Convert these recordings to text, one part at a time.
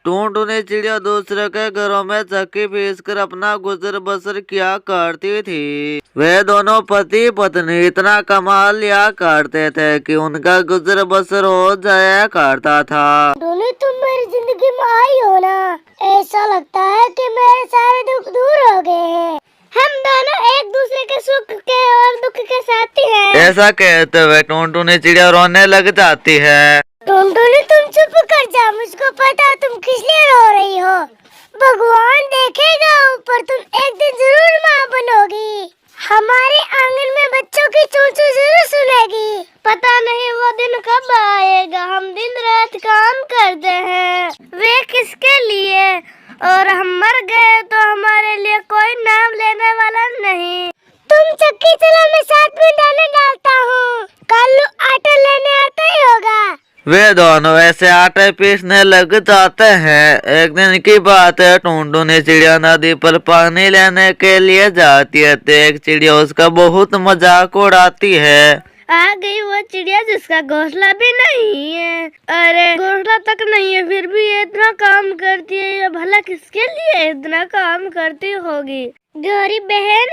टूनटूनी चिड़िया दूसरे के घरों में चक्की पीस कर अपना गुजर बसर किया करती थी। वे दोनों पति पत्नी इतना कमा लिया करते थे कि उनका गुजर बसर हो जाया करता था। टूनी, तुम मेरी जिंदगी में आई हो ना, ऐसा लगता है कि मेरे सारे दुख दूर हो गए हैं। हम दोनों एक दूसरे के सुख के और दुख के साथी हैं। ऐसा कहते हुए टूनटूनी चिड़िया रोने लग जाती है। टूनटूनी, तुम चुप कर जाओ, मुझको पता तुम किस लिए रो रही हो। भगवान देखेगा ऊपर, तुम एक दिन जरूर माँ बनोगी। हमारे आंगन में बच्चों की चूचू जरूर सुनेगी। पता नहीं वो दिन कब आएगा। हम दिन रात काम करते हैं, वे किसके लिए, और हम मर गए तो हमारे लिए कोई नाम लेने वाला नहीं। तुम चक्की चला, मैं साथ में दाना डालता हूँ। कालू आटा लेने आता ही होगा। वे दोनों ऐसे आटे पीसने लग जाते हैं। एक दिन की बात है, टूनटूनी चिड़िया नदी पर पानी लेने के लिए जाती है तो एक चिड़िया उसका बहुत मजाक उड़ाती है। आ गई वो चिड़िया जिसका घोंसला भी नहीं है। अरे घोंसला तक नहीं है फिर भी ये इतना काम करती है। ये भला किसके लिए इतना काम करती होगी। गौरी बहन,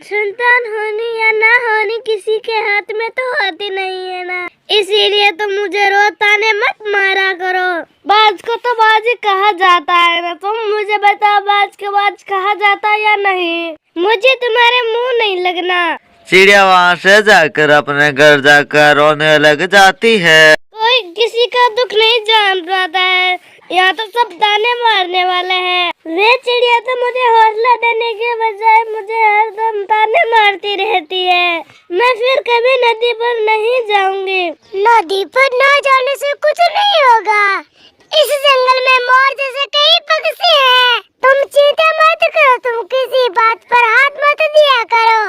संतान होनी या ना होनी किसी के हाथ में तो होती नहीं है ना, इसीलिए तो मुझे रोताने मत मारा करो। बाज को तो बाज ही कहा जाता है ना। तुम मुझे बताओ, बाज को बाज कहा जाता है या नहीं। मुझे तुम्हारे मुंह नहीं लगना। चिड़िया वहाँ से जाकर अपने घर जाकर रोने लग जाती है। कोई किसी का दुख नहीं जान पाता है, यहाँ तो सब ताने मारने वाले हैं। वे चिड़िया तो मुझे हौसला देने के बजाय मुझे हरदम ताने मारती रहती है। मैं फिर कभी नदी पर नहीं जाऊंगी। नदी पर न जाने से कुछ नहीं होगा। इस जंगल में मोर जैसे कई पक्षी हैं। तुम चिंता मत करो, तुम किसी बात पर हाथ मत दिया करो।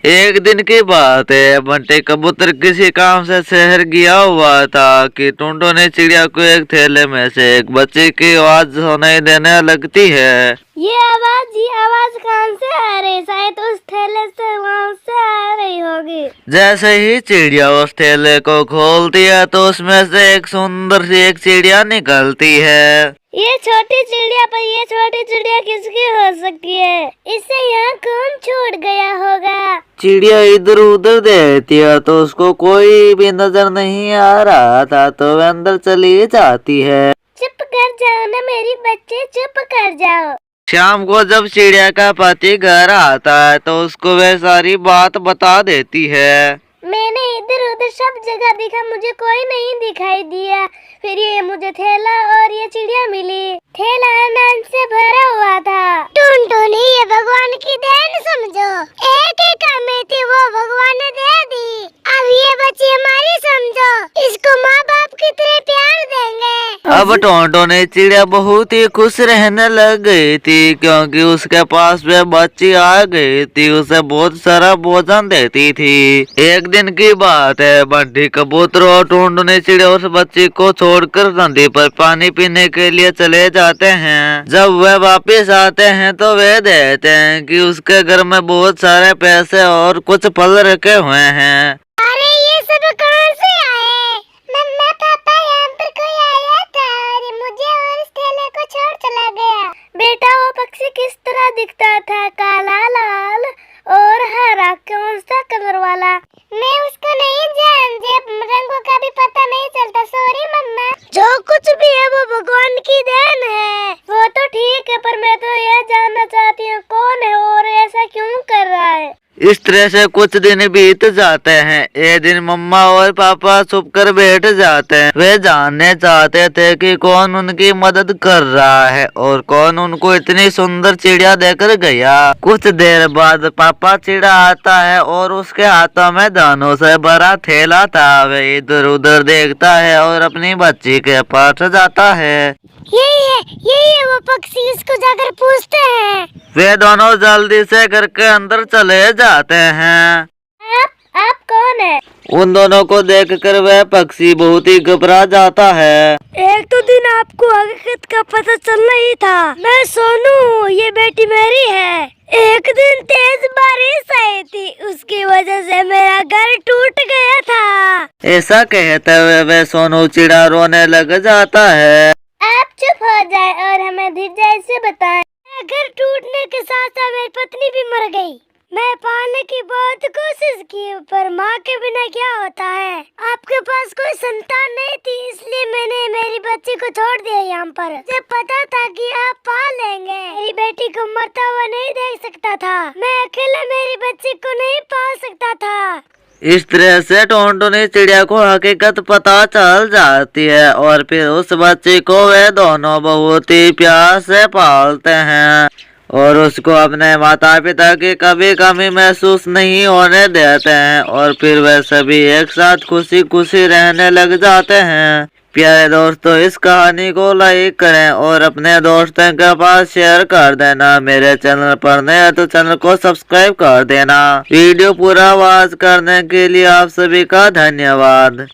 एक दिन की बात है, बंटी कबूतर किसी काम से शहर गया हुआ था कि टूनटूनी चिड़िया को एक थैले में से एक बच्चे की आवाज सुनाई देने लगती है। ये आवाज कहाँ से आ रही? शायद उस थैले से, वहाँ से आ रही होगी। जैसे ही चिड़िया उस थैले को खोलती है तो उसमें से एक सुंदर सी एक चिड़िया निकलती है। ये छोटी चिड़िया, पर ये छोटी चिड़िया किसकी हो सकती है? इसे यहाँ कौन छोड़ गया होगा? चिड़िया इधर उधर देखती है तो उसको कोई भी नजर नहीं आ रहा था तो वह अंदर चली जाती है। चुप कर जाओ ना मेरी बच्चे, चुप कर जाओ। शाम को जब चिड़िया का पति घर आता है तो उसको वह सारी बात बता देती है। मैंने इधर उधर सब जगह देखा, मुझे कोई नहीं दिखाई दिया। फिर ये मुझे थैला और ये चिड़िया मिली। थैला अनाज से भरा हुआ था। टूनटूनी, ये भगवान की देन समझो। एक ही कमी थी, वो भगवान ने दे दी। अब ये बच्ची हमारी समझो, इसको माँ बाप की तरह प्यार देंगे। अब टूनटूनी चिड़िया बहुत ही खुश रहने लग गई थी क्योंकि उसके पास वह बच्ची आ गई थी, उसे बहुत सारा भोजन देती थी। एक दिन की बात है, बंटी कबूतर और टूनटूनी चिड़िया उस बच्ची को छोड़कर नदी पर पानी पीने के लिए चले जाते हैं। जब वह वापस आते हैं तो वे देखते हैं कि उसके घर में बहुत सारे पैसे और कुछ फल रखे हुए हैं। अरे ये सब कहाँ से आए? मम्मा पापा, यहाँ पर कोई आया था और मुझे और इस थैले को छोड़ चला गया। बेटा, वो पक्षी किस तरह दिखता था? काला, लाल और हरा, कौन सा कलर वाला? मैं उसको नहीं जानती, रंगों का भी पता नहीं चलता। सॉरी मम्मा। जो कुछ भी है वो भगवान की देन है। वो तो ठीक है, पर मैं तो यह जानना चाहती हूँ कौन है और ऐसा क्यों कर रहा है। इस तरह से कुछ दिन बीत जाते हैं। एक दिन मम्मा और पापा छुप कर बैठ जाते हैं। वे जानने चाहते थे कि कौन उनकी मदद कर रहा है और कौन उनको इतनी सुंदर चिड़िया देकर गया। कुछ देर बाद पापा चिड़ा आता है और उसके हाथों में दानों से भरा थैला था। वे इधर उधर देखता है और अपनी बच्ची के पास जाता है। यही है वो पक्षी, इसको जाकर पूछते हैं। वे दोनों जल्दी से घर के अंदर चले जाते हैं। आप कौन है? उन दोनों को देखकर वह पक्षी बहुत ही घबरा जाता है। एक तो दिन आपको हकीकत का पता चलना ही था। मैं सोनू हूँ, ये बेटी मेरी है। एक दिन तेज बारिश आई थी, उसकी वजह से मेरा घर टूट गया था। ऐसा कहते हुए वह सोनू चिड़ा रोने लग जाता है। आप चुप हो जाए और हमें धीरज से बताएं। घर टूटने के साथ साथ मेरी पत्नी भी मर गई। मैं पालने की बहुत कोशिश की, पर माँ के बिना क्या होता है। आपके पास कोई संतान नहीं थी, इसलिए मैंने मेरी बच्ची को छोड़ दिया यहाँ पर। मुझे पता था कि आप पाल लेंगे। मेरी बेटी को मरता हुआ नहीं देख सकता था। मैं अकेले मेरी बच्ची को नहीं पाल सकता था। इस तरह से टुनटुनी चिड़िया को हकीकत पता चल जाती है और फिर उस बच्ची को वे दोनों बहुत ही प्यार से पालते हैं और उसको अपने माता पिता की कभी कमी महसूस नहीं होने देते हैं और फिर वे सभी एक साथ खुशी खुशी रहने लग जाते हैं। प्यारे दोस्तों, इस कहानी को लाइक करें और अपने दोस्तों के पास शेयर कर देना। मेरे चैनल पर नए हैं तो चैनल को सब्सक्राइब कर देना। वीडियो पूरा वॉच करने के लिए आप सभी का धन्यवाद।